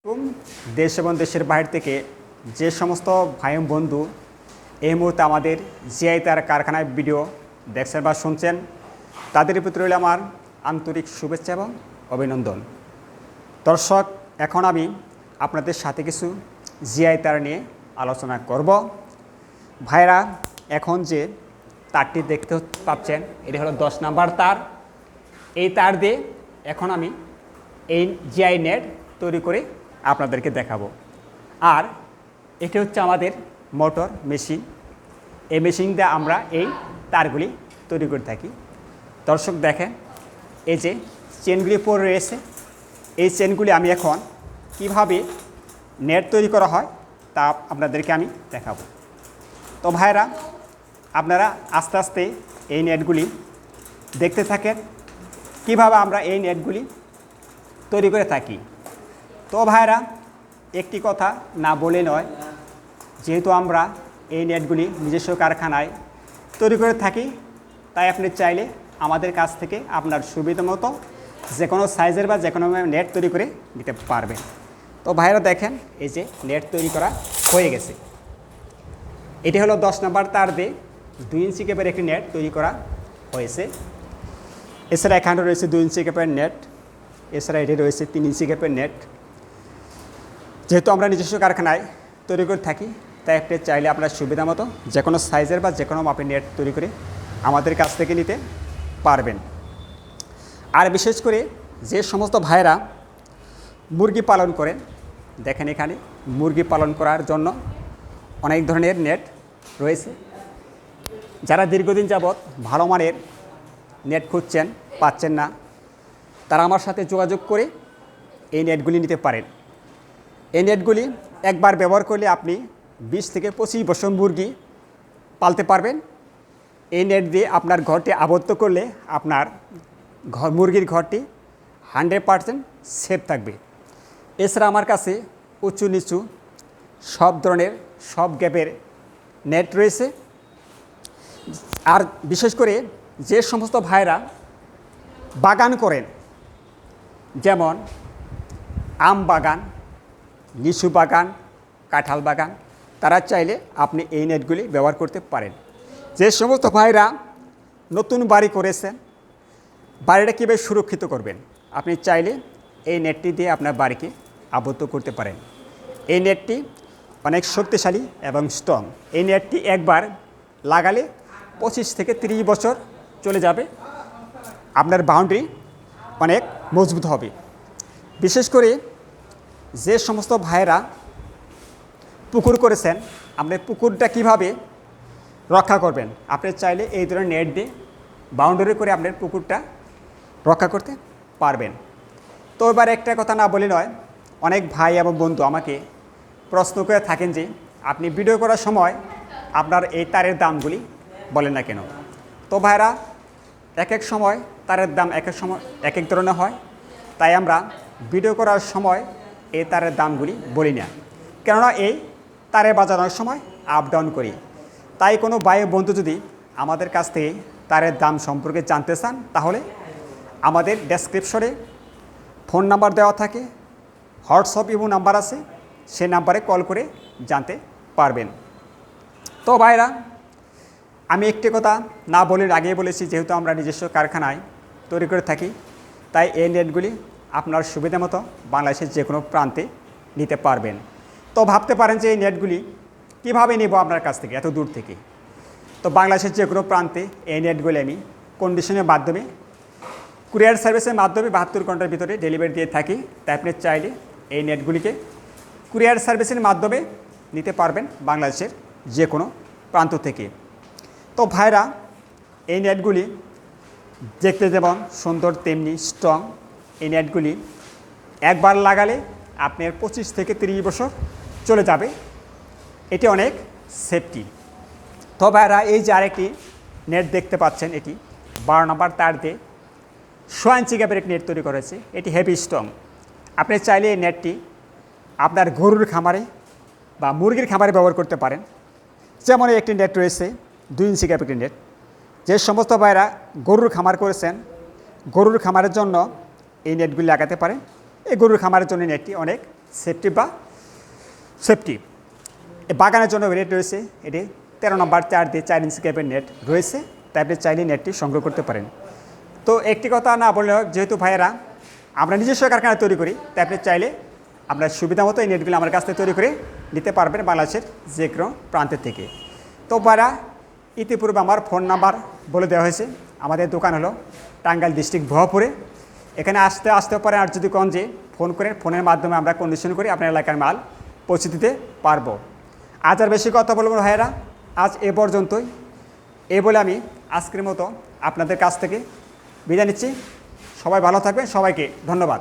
এবং দেশ এবং দেশের বাইরে থেকে যে সমস্ত ভাই বন্ধু এই মুহূর্তে আমাদের জিআই তার কারখানায় ভিডিও দেখছেন বা শুনছেন, তাদের প্রতি রইল আমার আন্তরিক শুভেচ্ছা এবং অভিনন্দন। দর্শক, এখন আমি আপনাদের সাথে কিছু জিআই তার নিয়ে আলোচনা করব। ভাইরা, এখন যে তারটি দেখতে পাচ্ছেন এটি হলো 10 নাম্বার তার। এই তার দিয়ে এখন আমি এই জিআই নেট তৈরি করে আপনাদেরকে দেখাবো। আর এটি হচ্ছে আমাদের মোটর মেশিন। এই মেশিন দিয়ে আমরা এই তারগুলি তৈরি করে থাকি। দর্শক দেখেন, এই যে চেনগুলি পড়ে রয়েছে, এই চেনগুলি আমি এখন কিভাবে নেট তৈরি করা হয় তা আপনাদেরকে আমি দেখাবো। তো ভাইরা, আপনারা আস্তে আস্তে এই নেটগুলি দেখতে থাকেন কিভাবে আমরা এই নেটগুলি তৈরি করে থাকি। তো ভাইরা, একটি কথা না বলে নয়, যেহেতু আমরা এই নেটগুলি নিজস্ব কারখানায় তৈরি করে থাকি, তাই আপনি চাইলে আমাদের কাছ থেকে আপনার সুবিধা মতো যে কোনো সাইজের বা যে কোনো নেট তৈরি করে নিতে পারবেন। তো ভাইরা দেখেন, এই যে নেট তৈরি করা হয়ে গেছে। এটি হলো 10 নাম্বার তার দিয়ে 2 ইঞ্চি ক্যাপের একটি নেট তৈরি করা হয়েছে। এছাড়া এখানে রয়েছে 2 ইঞ্চি ক্যাপের নেট, এছাড়া এটি রয়েছে 3 ইঞ্চি ক্যাপের নেট। যেহেতু আমরা নিজস্ব কারখানায় তৈরি করে থাকি, তাই আপনি চাইলে আপনার সুবিধা মতো যে কোনো সাইজের বা যে কোনো মাপের নেট তৈরি করে আমাদের কাছ থেকে নিতে পারবেন। আর বিশেষ করে যে সমস্ত ভাইরা মুরগি পালন করেন, দেখেন এখানে মুরগি পালন করার জন্য অনেক ধরনের নেট রয়েছে। যারা দীর্ঘদিন যাবৎ ভালো মানের নেট খুঁজছেন, পাচ্ছেন না, তারা আমার সাথে যোগাযোগ করে এই নেটগুলি নিতে পারেন। এই নেটগুলি একবার ব্যবহার করলে আপনি 20 থেকে 25 বছর মুরগি পালতে পারবেন। এই নেট দিয়ে আপনার ঘরটি আবদ্ধ করলে আপনার মুরগির ঘরটি 100% সেফ থাকবে। এছাড়া আমার কাছে উঁচু নিচু সব ধরনের সব গ্যাপের নেট রয়েছে। আর বিশেষ করে যে সমস্ত ভাইরা বাগান করেন, যেমন আম বাগান, লিচু বাগান, কাঁঠাল বাগান, তারা চাইলে আপনি এই নেটগুলি ব্যবহার করতে পারেন। যে সমস্ত ভাইরা নতুন বাড়ি করেছেন, বাড়িটা কীভাবে সুরক্ষিত করবেন, আপনি চাইলে এই নেটটি দিয়ে আপনার বাড়িকে আবদ্ধ করতে পারেন। এই নেটটি অনেক শক্তিশালী এবং স্ট্রং। এই নেটটি একবার লাগালে 25 থেকে 30 বছর চলে যাবে। আপনার বাউন্ডারি অনেক মজবুত হবে। বিশেষ করে যে সমস্ত ভাইরা পুকুর করেছেন, আপনার পুকুরটা কিভাবে রক্ষা করবেন, আপনি চাইলে এই ধরনের নেট দিয়ে বাউন্ডারি করে আপনার পুকুরটা রক্ষা করতে পারবেন। তো এবার একটা কথা না বলে নয়, অনেক ভাই এবং বন্ধু আমাকে প্রশ্ন করে থাকেন যে আপনি ভিডিও করার সময় আপনার এই তারের দামগুলি বলেন না কেন। তো ভাইরা, এক এক সময় তারের দাম এক এক সময় এক এক ধরনের হয়, তাই আমরা ভিডিও করার সময় এই তারের দামগুলি বলি না, কেননা এই তারে বাজানোর সময় আপ ডাউন করি। তাই কোনো ভাই বন্ধু যদি আমাদের কাছ থেকে তারের দাম সম্পর্কে জানতে চান, তাহলে আমাদের ডেসক্রিপশনে ফোন নাম্বার দেওয়া থাকে, হোয়াটসঅ্যাপ ইমো নাম্বার আছে, সে নাম্বারে কল করে জানতে পারবেন। তো ভাইরা, আমি একটি কথা না বলে আগেই বলেছি, যেহেতু আমরা নিজস্ব কারখানায় তৈরি করে থাকি, তাই এই নেটগুলি আপনার সুবিধা মতো বাংলাদেশের যে কোনো প্রান্তে নিতে পারবেন। তো ভাবতে পারেন যে এই নেটগুলি কীভাবে নেব আপনার কাছ থেকে এত দূর থেকে। তো বাংলাদেশের যে কোনো প্রান্তে এই নেটগুলি আমি কন্ডিশনের মাধ্যমে কুরিয়ার সার্ভিসের মাধ্যমে 72 ঘন্টার ভিতরে ডেলিভারি দিয়ে থাকি। তাই আপনি চাইলে এই নেটগুলিকে কুরিয়ার সার্ভিসের মাধ্যমে নিতে পারবেন বাংলাদেশের যে কোনো প্রান্ত থেকে। তো ভাইরা, এই নেটগুলি দেখতে যেমন সুন্দর তেমনি স্ট্রং। এই নেটগুলি একবার লাগালে আপনার 25 থেকে 30 বছর চলে যাবে। এটি অনেক সেফটি। তো ভাইরা, এই যে আরেকটি নেট দেখতে পাচ্ছেন, এটি 12 নাম্বার তার দিয়ে 6 ইঞ্চি গ্যাপের একটি নেট তৈরি করেছে। এটি হেভি স্ট্রং। আপনি চাইলে এই নেটটি আপনার গরুর খামারে বা মুরগির খামারে ব্যবহার করতে পারেন। যেমন একটি নেট রয়েছে 2 ইঞ্চি গ্যাপের একটি নেট। যে সমস্ত ভাইরা গরুর খামার করেছেন, গরুর খামারের জন্য এই নেটগুলি লাগাতে পারেন। এই গরুর খামারের জন্য নেটটি অনেক সেফটি বাগানের জন্য নেট রয়েছে, এটি 13 নম্বর 4 দিয়ে 4 ইঞ্চি ক্যাপের নেট রয়েছে, তাই আপনি চাইলে নেটটি সংগ্রহ করতে পারেন। তো একটি কথা না বললেও, যেহেতু ভাইয়েরা আমরা নিজস্ব কারখানায় তৈরি করি, তাই আপনি চাইলে আপনার সুবিধা মতো এই নেটগুলো আমার কাছ থেকে তৈরি করে নিতে পারবেন বাংলাদেশের যে কোনো প্রান্তের থেকে। তো ভাইরা, ইতিপূর্বে আমার ফোন নাম্বার বলে দেওয়া হয়েছে। আমাদের দোকান হলো টাঙ্গাইল ডিস্ট্রিক্ট ভুয়াপুরে। এখানে আসতে পারে, আর যদি কোন যে ফোন করেন, ফোনের মাধ্যমে আমরা কন্ডিশন করে আপনার এলাকার মাল পৌঁছে দিতে পারবো। আজ আর বেশি কথা বলবো না ভাইয়েরা, আজ এ পর্যন্তই। এই বলে আমি আজকের মতো আপনাদের কাছ থেকে বিদায় নিচ্ছি। সবাই ভালো থাকবেন, সবাইকে ধন্যবাদ।